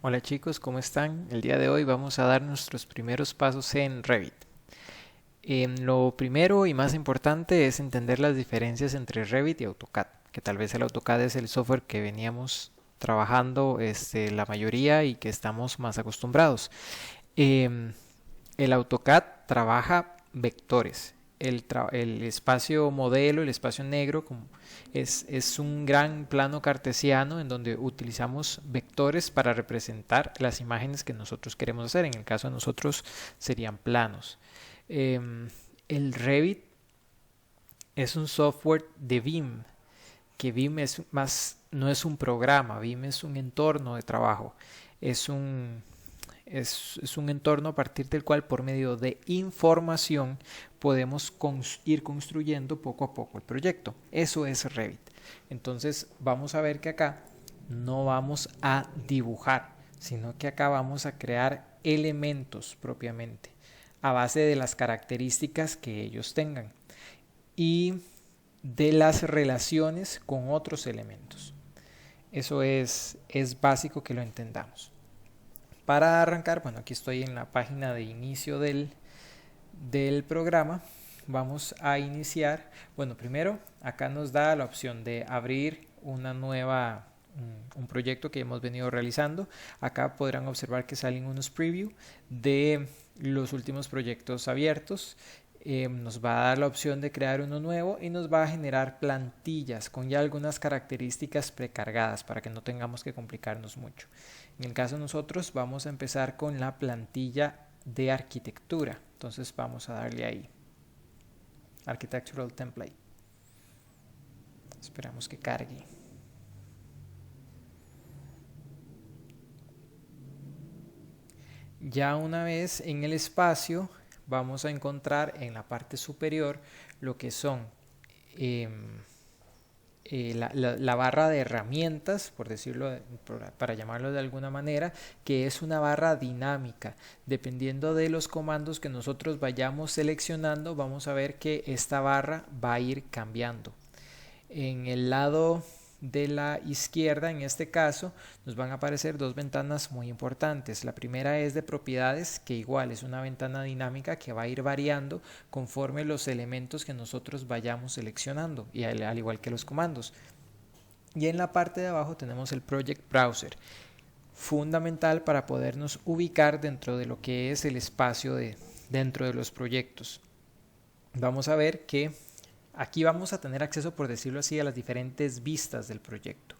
Hola chicos, ¿cómo están? El día de hoy vamos a dar nuestros primeros pasos en Revit. Lo primero y más importante es entender las diferencias entre Revit y AutoCAD, que tal vez el AutoCAD es el software que veníamos trabajando la mayoría y que estamos más acostumbrados. Em, el AutoCAD trabaja vectores. El espacio modelo, el espacio negro, es un gran plano cartesiano en donde utilizamos vectores para representar las imágenes que nosotros queremos hacer. En el caso de nosotros serían planos. Eh, el Revit es un software de BIM, que BIM es más, no es un programa, BIM es un entorno de trabajo. Es un, es un entorno a partir del cual por medio de información podemos ir construyendo poco a poco el proyecto. Eso es Revit. Entonces vamos a ver que acá no vamos a dibujar, sino que acá vamos a crear elementos propiamente a base de las características que ellos tengan y de las relaciones con otros elementos. Eso es básico que lo entendamos. Para arrancar, bueno, aquí estoy en la página de inicio del programa. Vamos a iniciar. Bueno, primero acá nos da la opción de abrir un proyecto que hemos venido realizando. Acá podrán observar que salen unos preview de los últimos proyectos abiertos. Nos va a dar la opción de crear uno nuevo y nos va a generar plantillas con ya algunas características precargadas para que no tengamos que complicarnos mucho. En el caso de nosotros vamos a empezar con la plantilla de arquitectura. Entonces vamos a darle ahí. Architectural Template. Esperamos que cargue. Ya una vez en el espacio vamos a encontrar en la parte superior lo que son eh, la barra de herramientas, por decirlo, para llamarlo de alguna manera, que es una barra dinámica. Dependiendo de los comandos que nosotros vayamos seleccionando, vamos a ver que esta barra va a ir cambiando. En el lado de la izquierda, en este caso, nos van a aparecer dos ventanas muy importantes. La primera es de propiedades, que igual es una ventana dinámica que va a ir variando conforme los elementos que nosotros vayamos seleccionando, y al igual que los comandos. Y en la parte de abajo tenemos el Project Browser, fundamental para podernos ubicar dentro de lo que es el espacio dentro de los proyectos. Vamos a ver que aquí vamos a tener acceso, por decirlo así, a las diferentes vistas del proyecto,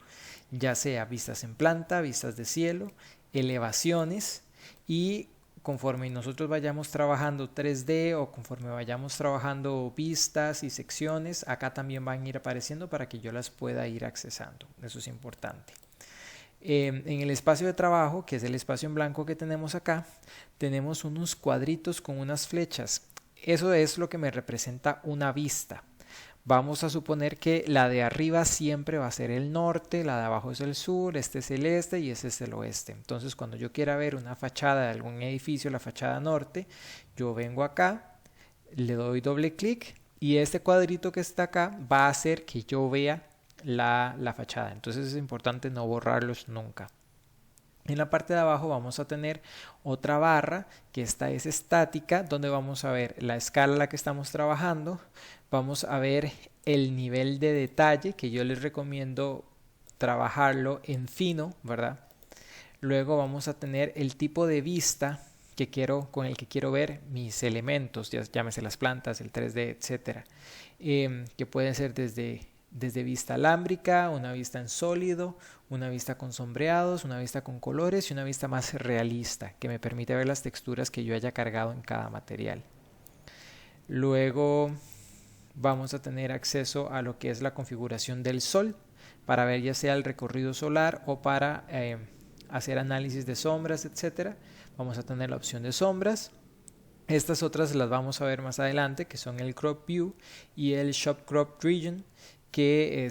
ya sea vistas en planta, vistas de cielo, elevaciones, y conforme nosotros vayamos trabajando 3D o conforme vayamos trabajando vistas y secciones, acá también van a ir apareciendo para que yo las pueda ir accesando. Eso es importante. En el espacio de trabajo, que es el espacio en blanco que tenemos acá, tenemos unos cuadritos con unas flechas. Eso es lo que me representa una vista. Vamos a suponer que la de arriba siempre va a ser el norte, la de abajo es el sur, este es el este y este es el oeste. Entonces, cuando yo quiera ver una fachada de algún edificio, la fachada norte, yo vengo acá, le doy doble clic y este cuadrito que está acá va a hacer que yo vea la fachada. Entonces es importante no borrarlos nunca. En la parte de abajo vamos a tener otra barra, que esta es estática, donde vamos a ver la escala a la que estamos trabajando, vamos a ver el nivel de detalle, que yo les recomiendo trabajarlo en fino, ¿verdad? Luego vamos a tener el tipo de vista con el que quiero ver mis elementos, llámese las plantas, el 3D, etcétera, que pueden ser desde vista alámbrica, una vista en sólido, una vista con sombreados, una vista con colores y una vista más realista, que me permite ver las texturas que yo haya cargado en cada material. Luego vamos a tener acceso a lo que es la configuración del sol, para ver ya sea el recorrido solar o para hacer análisis de sombras, etcétera. Vamos a tener la opción de sombras. Estas otras las vamos a ver más adelante, que son el Crop View y el Shop Crop Region, que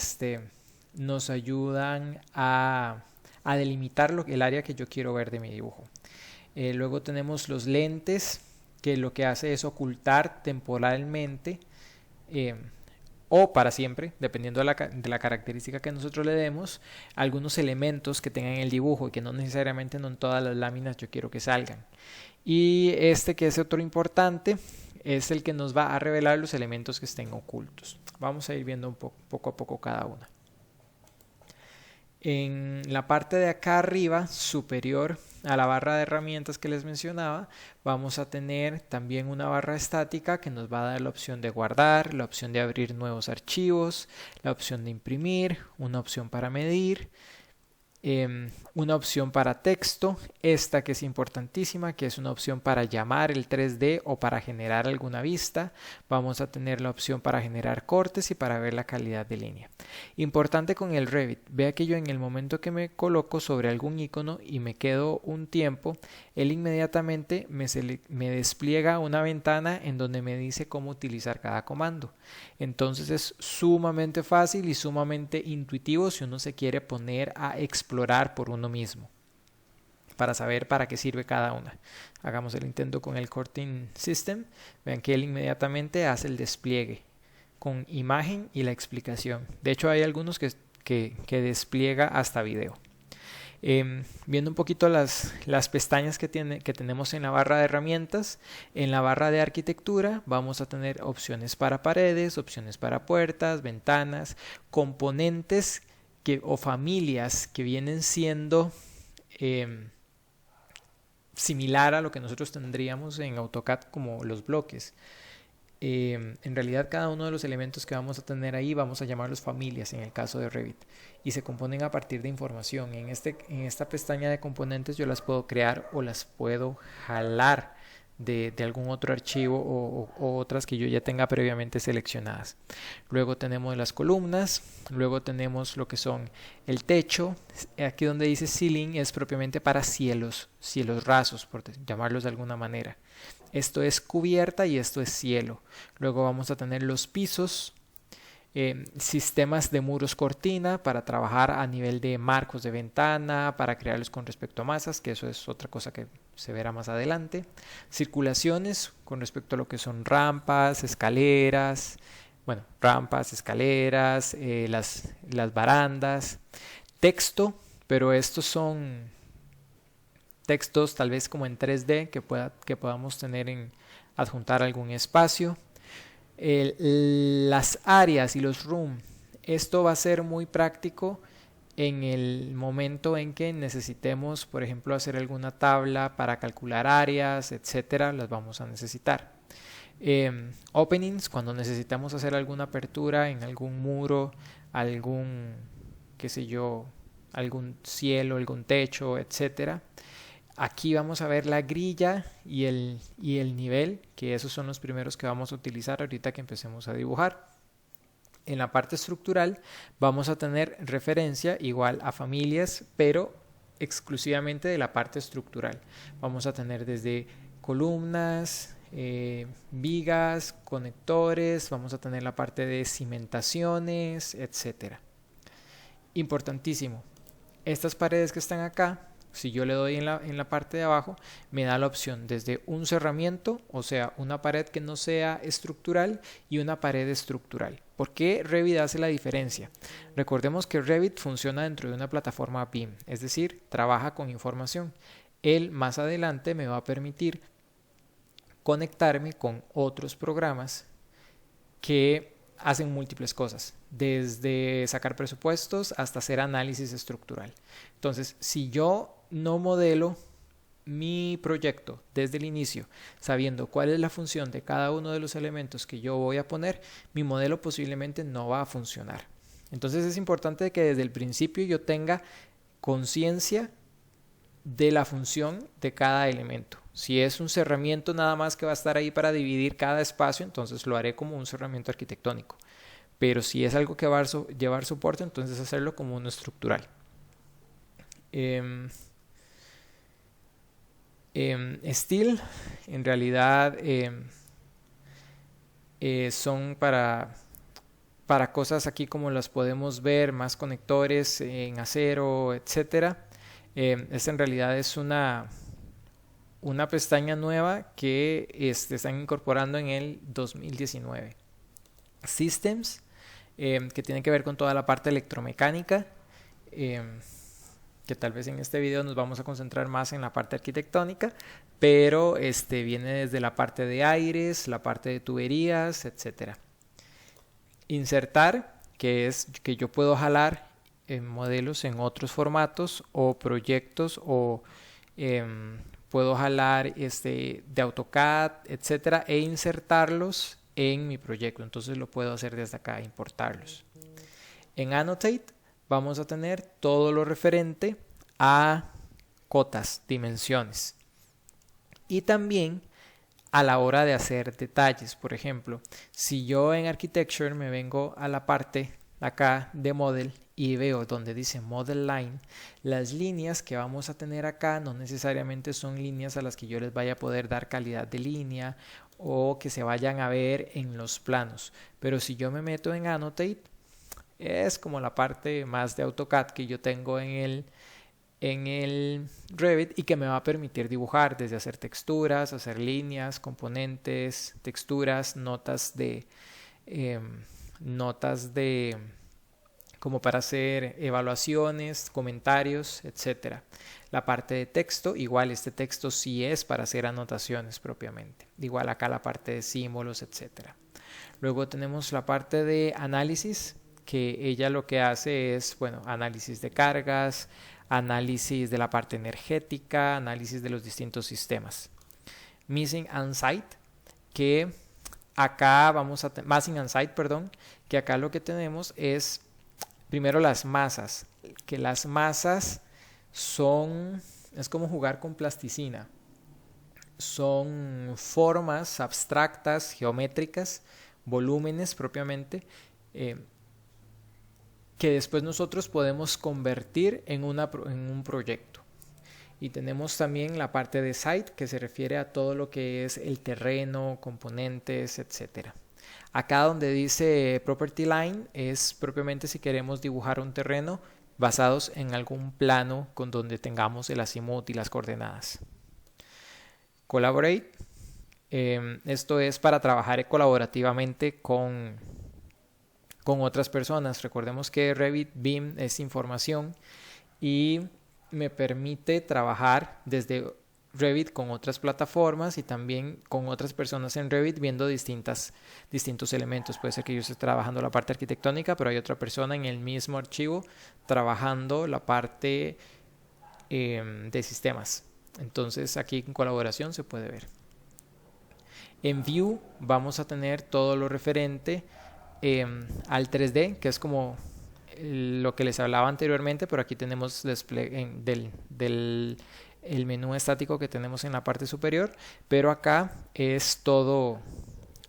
nos ayudan a delimitar el área que yo quiero ver de mi dibujo. Luego tenemos los lentes, que lo que hace es ocultar temporalmente o para siempre, dependiendo de la característica que nosotros le demos, algunos elementos que tengan el dibujo y que no necesariamente no en todas las láminas yo quiero que salgan. Y este que es otro importante es el que nos va a revelar los elementos que estén ocultos. Vamos a ir viendo poco a poco cada una. En la parte de acá arriba, superior a la barra de herramientas que les mencionaba, vamos a tener también una barra estática que nos va a dar la opción de guardar, la opción de abrir nuevos archivos, la opción de imprimir, una opción para medir, una opción para texto, esta que es importantísima, que es una opción para llamar el 3D o para generar alguna vista. Vamos a tener la opción para generar cortes y para ver la calidad de línea. Importante con el Revit, vea que yo en el momento que me coloco sobre algún icono y me quedo un tiempo, él inmediatamente me despliega una ventana en donde me dice cómo utilizar cada comando. Entonces es sumamente fácil y sumamente intuitivo si uno se quiere poner a explorar por uno mismo para saber para qué sirve cada una. Hagamos el intento con el Corting System. Vean que él inmediatamente hace el despliegue con imagen y la explicación. De hecho hay algunos que despliega hasta video. Viendo un poquito las pestañas que tenemos en la barra de herramientas, en la barra de arquitectura vamos a tener opciones para paredes, opciones para puertas, ventanas, componentes o familias que vienen siendo similar a lo que nosotros tendríamos en AutoCAD como los bloques. En realidad cada uno de los elementos que vamos a tener ahí vamos a llamarlos familias en el caso de Revit y se componen a partir de información. En esta pestaña de componentes yo las puedo crear o las puedo jalar de algún otro archivo o otras que yo ya tenga previamente seleccionadas. Luego tenemos las columnas, luego tenemos lo que son el techo. Aquí donde dice ceiling es propiamente para cielos rasos, por llamarlos de alguna manera. Esto es cubierta y esto es cielo. Luego vamos a tener los pisos, sistemas de muros cortina para trabajar a nivel de marcos de ventana, para crearlos con respecto a masas, que eso es otra cosa que se verá más adelante. Circulaciones con respecto a lo que son rampas, escaleras, las barandas. Texto, pero estos son textos tal vez como en 3D que podamos tener adjuntar algún espacio. Las áreas y los rooms, esto va a ser muy práctico en el momento en que necesitemos, por ejemplo, hacer alguna tabla para calcular áreas, etcétera, las vamos a necesitar. Openings, cuando necesitamos hacer alguna apertura en algún muro, algún cielo, algún techo, etcétera. Aquí vamos a ver la grilla y el nivel, que esos son los primeros que vamos a utilizar ahorita que empecemos a dibujar. En la parte estructural vamos a tener referencia igual a familias, pero exclusivamente de la parte estructural. Vamos a tener desde columnas, vigas, conectores, vamos a tener la parte de cimentaciones, etcétera. Importantísimo, estas paredes que están acá, si yo le doy en la parte de abajo, me da la opción desde un cerramiento, o sea, una pared que no sea estructural y una pared estructural. ¿Por qué Revit hace la diferencia? Recordemos que Revit funciona dentro de una plataforma BIM, es decir, trabaja con información. Él más adelante me va a permitir conectarme con otros programas que hacen múltiples cosas, desde sacar presupuestos hasta hacer análisis estructural. Entonces, si yo no modelo mi proyecto desde el inicio, sabiendo cuál es la función de cada uno de los elementos que yo voy a poner, mi modelo posiblemente no va a funcionar. Entonces es importante que desde el principio yo tenga conciencia de la función de cada elemento. Si es un cerramiento nada más que va a estar ahí para dividir cada espacio, entonces lo haré como un cerramiento arquitectónico. Pero si es algo que va a llevar soporte, entonces hacerlo como uno estructural. Steel en realidad son para cosas aquí como las podemos ver, más conectores en acero, etcétera. Esta en realidad es una pestaña nueva que están incorporando en el 2019. Systems que tiene que ver con toda la parte electromecánica, que tal vez en este video nos vamos a concentrar más en la parte arquitectónica, pero viene desde la parte de aires, la parte de tuberías, etcétera. Insertar, que es que yo puedo jalar modelos en otros formatos o proyectos, o puedo jalar de AutoCAD, etcétera, e insertarlos en mi proyecto. Entonces lo puedo hacer desde acá, importarlos. En Annotate vamos a tener todo lo referente a cotas, dimensiones, y también a la hora de hacer detalles. Por ejemplo, si yo en Architecture me vengo a la parte acá de Model y veo donde dice Model Line, las líneas que vamos a tener acá no necesariamente son líneas a las que yo les vaya a poder dar calidad de línea o que se vayan a ver en los planos. Pero si yo me meto en Annotate, es como la parte más de AutoCAD que yo tengo en el Revit, y que me va a permitir dibujar desde hacer texturas, hacer líneas, componentes, texturas, notas de como para hacer evaluaciones, comentarios, etcétera. La parte de texto, igual este texto sí es para hacer anotaciones propiamente. Igual acá la parte de símbolos, etcétera. Luego tenemos la parte de análisis, que ella lo que hace es, bueno, análisis de cargas, análisis de la parte energética, análisis de los distintos sistemas. Missing and Sight, que acá Massing and Sight, perdón, que acá lo que tenemos es primero las masas, que las masas es como jugar con plasticina. Son formas abstractas, geométricas, volúmenes propiamente, que después nosotros podemos convertir en un proyecto. Y tenemos también la parte de site, que se refiere a todo lo que es el terreno, componentes, etcétera. Acá donde dice Property Line es propiamente si queremos dibujar un terreno basados en algún plano con donde tengamos el azimut y las coordenadas. Collaborate, esto es para trabajar colaborativamente con otras personas. Recordemos que Revit BIM es información y me permite trabajar desde Revit con otras plataformas y también con otras personas en Revit viendo distintos elementos. Puede ser que yo esté trabajando la parte arquitectónica, pero hay otra persona en el mismo archivo trabajando la parte de sistemas. Entonces aquí en colaboración se puede ver. En View vamos a tener todo lo referente al 3D, que es como lo que les hablaba anteriormente, pero aquí tenemos el menú estático que tenemos en la parte superior, pero acá es todo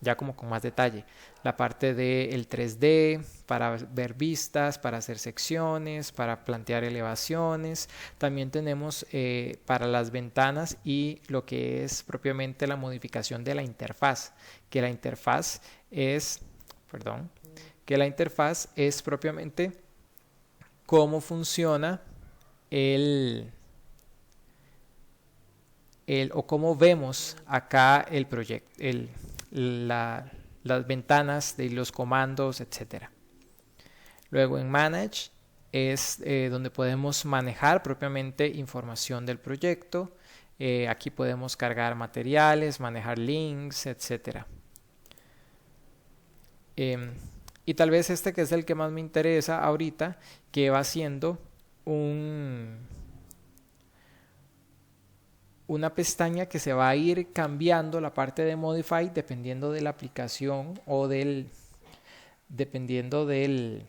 ya como con más detalle. La parte del 3D para ver vistas, para hacer secciones, para plantear elevaciones. También tenemos para las ventanas y lo que es propiamente la modificación de la interfaz, que la interfaz es propiamente cómo funciona o cómo vemos acá el proyecto, las ventanas de los comandos, etcétera. Luego en Manage es donde podemos manejar propiamente información del proyecto. Aquí podemos cargar materiales, manejar links, etcétera. Y tal vez este que es el que más me interesa ahorita, que va siendo una pestaña que se va a ir cambiando la parte de Modify dependiendo de la aplicación o dependiendo del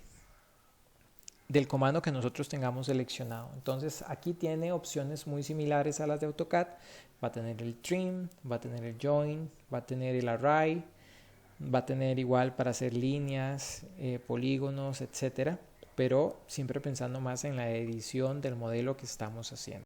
comando que nosotros tengamos seleccionado. Entonces aquí tiene opciones muy similares a las de AutoCAD. Va a tener el Trim, va a tener el Join, va a tener el Array, va a tener igual para hacer líneas, polígonos, etcétera, pero siempre pensando más en la edición del modelo que estamos haciendo.